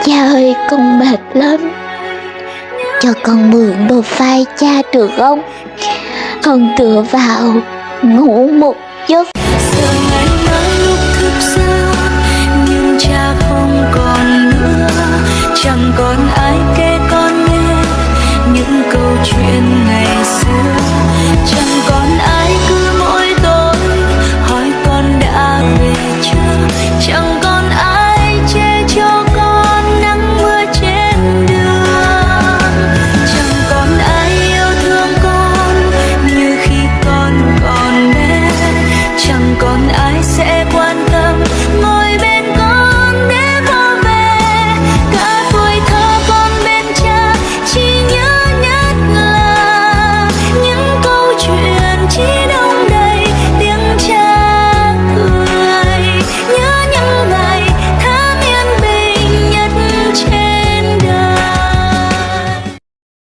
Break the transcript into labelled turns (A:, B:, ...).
A: Cha ơi, con mệt lắm. Cho con mượn bờ vai cha được không? Con tựa vào ngủ một giấc.
B: Giờ ngày mai lúc thức giấc nhưng cha không còn